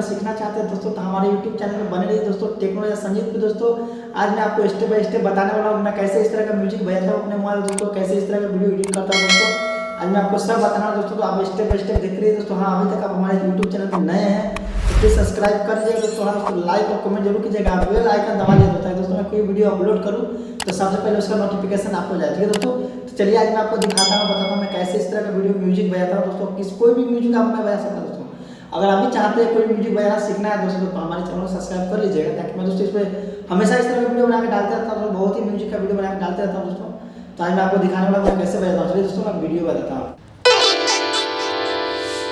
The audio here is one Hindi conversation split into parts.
अगर सीखना चाहते हैं दोस्तों तो हमारे यूट्यूब चैनल में बने रहिए दोस्तों, टेक्नोलॉजी संजीत पे। दोस्तों आज मैं आपको स्टेप बाय स्टेप बताने वाला हूँ मैं कैसे इस तरह का म्यूजिक बजाता हूँ अपने मोबाइल दोस्तों, कैसे इस तरह का वीडियो एडिट करता हूँ दोस्तों। आज मैं आपको सब बताना है दोस्तों, तो आप स्टेप बाय स्टेप देख रहिए दोस्तों। हाँ, अभी तक आप हमारे यूट्यूब चैनल पर नए हैं तो प्लीज़ सब्सक्राइब कर लीजिएगा दोस्तों। हाँ दोस्तों, लाइक और कमेंट जरूर कीजिएगा, बेल आइकन दबा लिया होता है दोस्तों। मैं कोई वीडियो अपलोड करूँ तो सबसे पहले उसका नोटिफिकेशन आपको जाए, ठीक है दोस्तों। तो चलिए आज मैं आपको दिखाता हूँ, बताता हूँ मैं कैसे इस तरह का वीडियो म्यूजिक बजाता हूँ दोस्तों। कोई भी म्यूजिक आप मैं बजा सकता हूँ दोस्तों। अगर आप भी चाहते हैं कोई म्यूजिक बजाना सीखना है दोस्तों तो हमारे चैनल को सब्सक्राइब कर लीजिएगा, ताकि मैं दोस्तों इस पर हमेशा इस तरह का वीडियो बना के डालते रहता हूँ, बहुत ही म्यूजिक का वीडियो बना के डालते रहता हूँ दोस्तों। तो आज मैं आपको दिखाने वाला हूँ कैसे बजाता हूँ। चलिए दोस्तों मैं वीडियो बताता हूँ।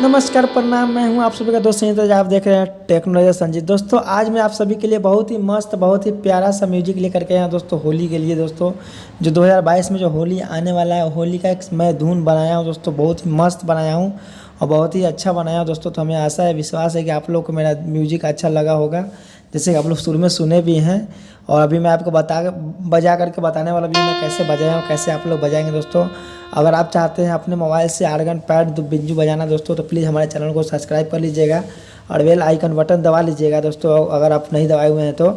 नमस्कार, प्रणाम, मैं हूं आप सभी का दोस्त संजीत। आप देख रहे हैं टेक्नोलॉजी संजीत। दोस्तों आज मैं आप सभी के लिए बहुत ही मस्त, बहुत ही प्यारा सा म्यूजिक लेकर के आया हूं दोस्तों, होली के लिए दोस्तों। जो 2022 में जो होली आने वाला है, होली का एक मैं धुन बनाया हूं दोस्तों, बहुत ही मस्त बनाया हूं और बहुत ही अच्छा बनाया हूं दोस्तों। तो हमें आशा है, विश्वास है कि आप लोग को मेरा म्यूजिक अच्छा लगा होगा, जैसे आप लोग शुरू में सुने भी हैं। और अभी मैं आपको बजा करके बताने वाला भी मैं कैसे बजाया हूँ, कैसे आप लोग बजाएंगे दोस्तों। अगर आप चाहते हैं अपने मोबाइल से आर्गन, पैड, बिंजू बजाना दोस्तों तो प्लीज़ हमारे चैनल को सब्सक्राइब कर लीजिएगा और बेल आइकन बटन दबा लीजिएगा दोस्तों, अगर आप नहीं दबाए हुए हैं तो,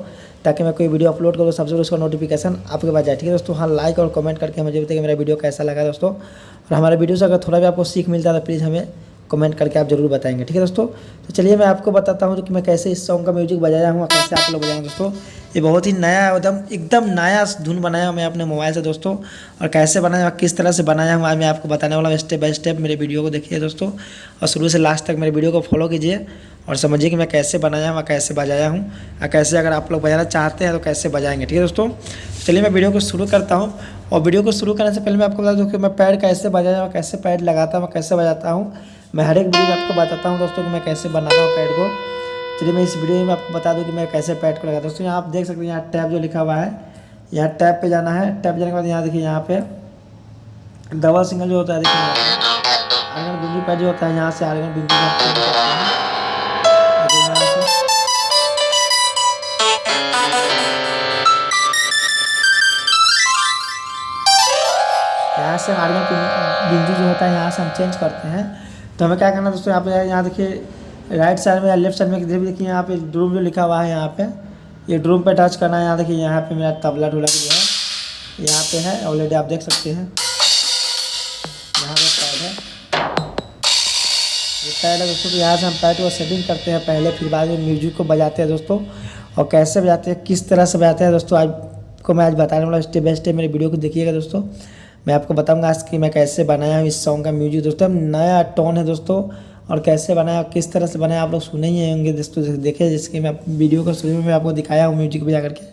ताकि मैं कोई वीडियो अपलोड करूँ सबसे पहले उसका नोटिफिकेशन आपके पास जाए, ठीक है दोस्तों। हाँ, लाइक और कमेंट करके मुझे बताइए कि मेरा वीडियो कैसा लगा दोस्तों। और हमारे वीडियो से अगर थोड़ा भी आपको सीख मिलता है तो प्लीज़ हमें कमेंट करके आप जरूर बताएंगे, ठीक है दोस्तों। तो चलिए मैं आपको बताता हूँ कि मैं कैसे इस सॉन्ग का म्यूजिक बजाया हूँ और कैसे आप लोग बजाएंगे दोस्तों। ये बहुत ही नया, एकदम नया धुन बनाया हूँ मैं अपने मोबाइल से दोस्तों। और कैसे बनाया, किस तरह से बनाया हूँ आज मैं आपको बताने वाला हूँ स्टेप बाय स्टेप। मेरे वीडियो को देखिए दोस्तों और शुरू से लास्ट तक मेरे वीडियो को फॉलो कीजिए और समझिए कि मैं कैसे बनाया हूँ और कैसे बजाया हूँ और कैसे अगर आप लोग बजाना चाहते हैं तो कैसे बजाएंगे, ठीक है दोस्तों। चलिए मैं वीडियो को शुरू करता हूँ। और वीडियो को शुरू करने से पहले मैं आपको बता दूँ कि मैं पैड कैसे बजाया हूँ, कैसे पैड लगाता हूँ, कैसे बजाता हूँ। मैं हर एक वीडियो में आपको बताता हूँ दोस्तों कि मैं कैसे बनाता हूँ पैड को। चलिए मैं इस वीडियो में आपको बता दूँ कि मैं कैसे पैड को लगाता हूँ दोस्तों। यहाँ आप देख सकते हैं, यहाँ टैब जो लिखा हुआ है, यहाँ टैब पे जाना है। टैब जाने के बाद यहाँ देखिए, यहाँ पे डबल सिंगल जो होता है, देखिए आर्गन बिंदु पैड जो होता है, यहाँ से आर्गन बिंदु यहाँ से आर्गन बिंदु जो होता है यहाँ से हम चेंज करते हैं। तो हमें क्या करना है दोस्तों, यहाँ देखिए राइट साइड में या लेफ्ट साइड में किधर भी देखिए, यहाँ पे ड्रूम जो लिखा हुआ है, यहाँ पे ये ड्रूम पे टच करना है। यहाँ देखिए, यहाँ पे मेरा तबला ढोलक जो है यहाँ पे है, ऑलरेडी आप देख सकते हैं। यहाँ पे पैड है, ये पैड है दोस्तों। तो यहाँ से हम पैड को सेटिंग करते हैं पहले, फिर बाद में म्यूजिक को बजाते हैं दोस्तों। और कैसे बजाते हैं, किस तरह से बजाते हैं दोस्तों, आपको मैं आज बताने वाला स्टेप बाय स्टेप। मेरे वीडियो को देखिएगा दोस्तों, मैं आपको बताऊंगा आज कि मैं कैसे बनाया हूँ इस सॉन्ग का म्यूजिक दोस्तों। नया टोन है दोस्तों, और कैसे बनाया, किस तरह से बनाया, आप लोग सुने ही होंगे दोस्तों। देखिए, जिसके मैं वीडियो को शुरू में आपको दिखाया हूँ म्यूजिक बजा करके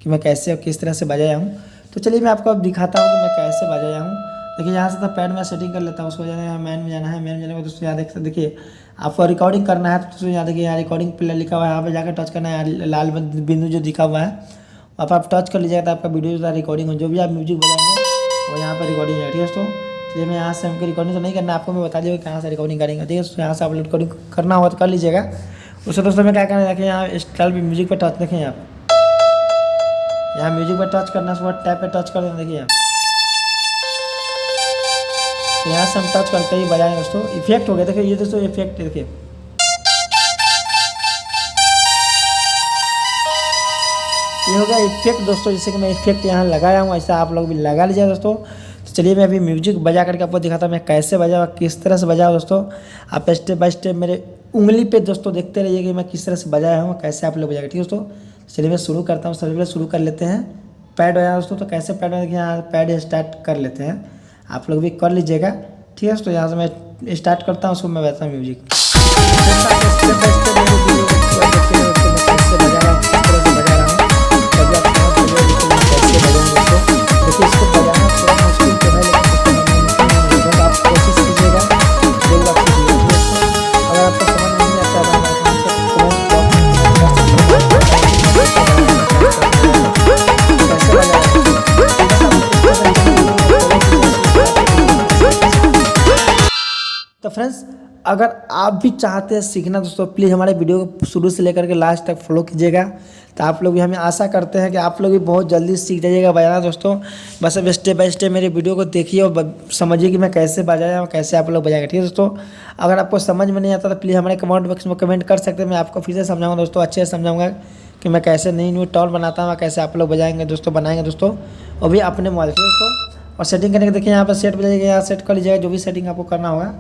कि मैं कैसे और किस तरह से बजाया हूँ। तो चलिए मैं आपको अब दिखाता हूँ कि मैं कैसे बजाया हूँ। देखिए, यहाँ से तो पैड में सेटिंग कर लेता हूँ, उसको जाना है मैन में जाना है। मैन में जाने के दोस्तों यहाँ देखते, देखिए आपको रिकॉर्डिंग करना है तो दोस्तों यहाँ देखिए, यहाँ रिकॉर्डिंग प्ले लिखा हुआ है, यहाँ पर जाकर टच करना है। लाल बिंदु जो दिखा हुआ है आप टच कर लीजिएगा तो आपका वीडियो जो रिकॉर्डिंग हो, जो भी आप म्यूजिक बजाएंगे वो यहाँ पर रिकॉर्डिंग है, ठीक है दोस्तों। चलिए मैं यहाँ से हमको रिकॉर्डिंग तो नहीं करना, आपको मैं बता दिया कहाँ से रिकॉर्डिंग करेंगे, ठीक है दोस्तों। यहाँ से आप रिकॉर्डिंग करना हो तो कर लीजिएगा। उससे दोस्तों में क्या करना है, देखिए यहाँ स्टाइल भी म्यूजिक पे टच, देखें यहाँ म्यूजिक पे टच करना, उसके बाद टैप पे टच कर देना, देखिए तो यहाँ से हम टच करके ही बजाएंगे दोस्तों। इफेक्ट हो गया, देखिए ये दोस्तों इफेक्ट, देखिए ये हो गया इफेक्ट दोस्तों। जैसे कि मैं इफेक्ट यहाँ लगाया हूँ, ऐसा आप लोग भी लगा लीजिए दोस्तों। तो चलिए मैं अभी म्यूजिक बजा करके आपको दिखाता हूँ मैं कैसे बजा और किस तरह से बजाऊँ दोस्तों। आप स्टेप बाय स्टेप मेरे उंगली पे दोस्तों देखते रहिए कि मैं किस तरह से बजाया हूँ, कैसे आप लोग बजाएंगे, ठीक है दोस्तों। चलिए मैं शुरू करता हूँ, सबसे पहले शुरू कर लेते हैं। पैड बजाया दोस्तों, तो कैसे पैड बजा, यहाँ पैड स्टार्ट कर लेते हैं, आप लोग भी कर लीजिएगा, ठीक है दोस्तों। यहाँ से मैं स्टार्ट करता हूँ, उसको मैं बजाता हूँ म्यूजिक। देखिए इसको बजाना थोड़ा मुश्किल तो है, लेकिन आप कोशिश कीजिएगा, जरूर आप सीखिएगा। अगर आपको समझ नहीं आता है तो फ्रेंड्स, अगर आप भी चाहते हैं सीखना दोस्तों, प्लीज़ हमारे वीडियो को शुरू से लेकर के लास्ट तक फॉलो कीजिएगा, तो आप लोग भी, हमें आशा करते हैं कि आप लोग भी बहुत जल्दी सीख जाइएगा बजाना दोस्तों। बस अब स्टेप बाय स्टेप मेरे वीडियो को देखिए और समझिए कि मैं कैसे बजाया और कैसे आप लोग बजाएंगे, ठीक है दोस्तों। अगर आपको समझ में नहीं आता तो प्लीज़ हमारे कमेंट बॉक्स में कमेंट कर सकते हैं, मैं आपको फिर से समझाऊंगा दोस्तों, अच्छे से समझाऊंगा कि मैं कैसे नई न्यू टॉन बनाता हूँ, कैसे आप लोग बजाएंगे दोस्तों, बनाएंगे दोस्तों, और भी अपने मोबाइल से दोस्तों। और सेटिंग करने के देखिए यहाँ पर सेट बजाइएगा, यहाँ सेट कर लीजिएगा जो भी सेटिंग आपको करना होगा,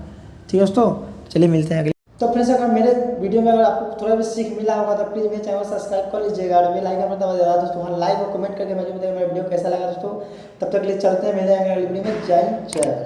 ठीक है दोस्तों। चलिए मिलते हैं अगले। तो फ्रेंड्स, अगर मेरे वीडियो में अगर आपको थोड़ा भी सीख मिला होगा तो प्लीज़ मेरे चैनल को सब्सक्राइब कर लीजिएगा और बेल आइकन पर दबा दीजिएगा दोस्तों। वहाँ लाइक और कमेंट करके मुझे बताइए मेरा वीडियो कैसा लगा दोस्तों। तब तक के लिए चलते हैं, मिलते हैं अगले वीडियो में। जय जय।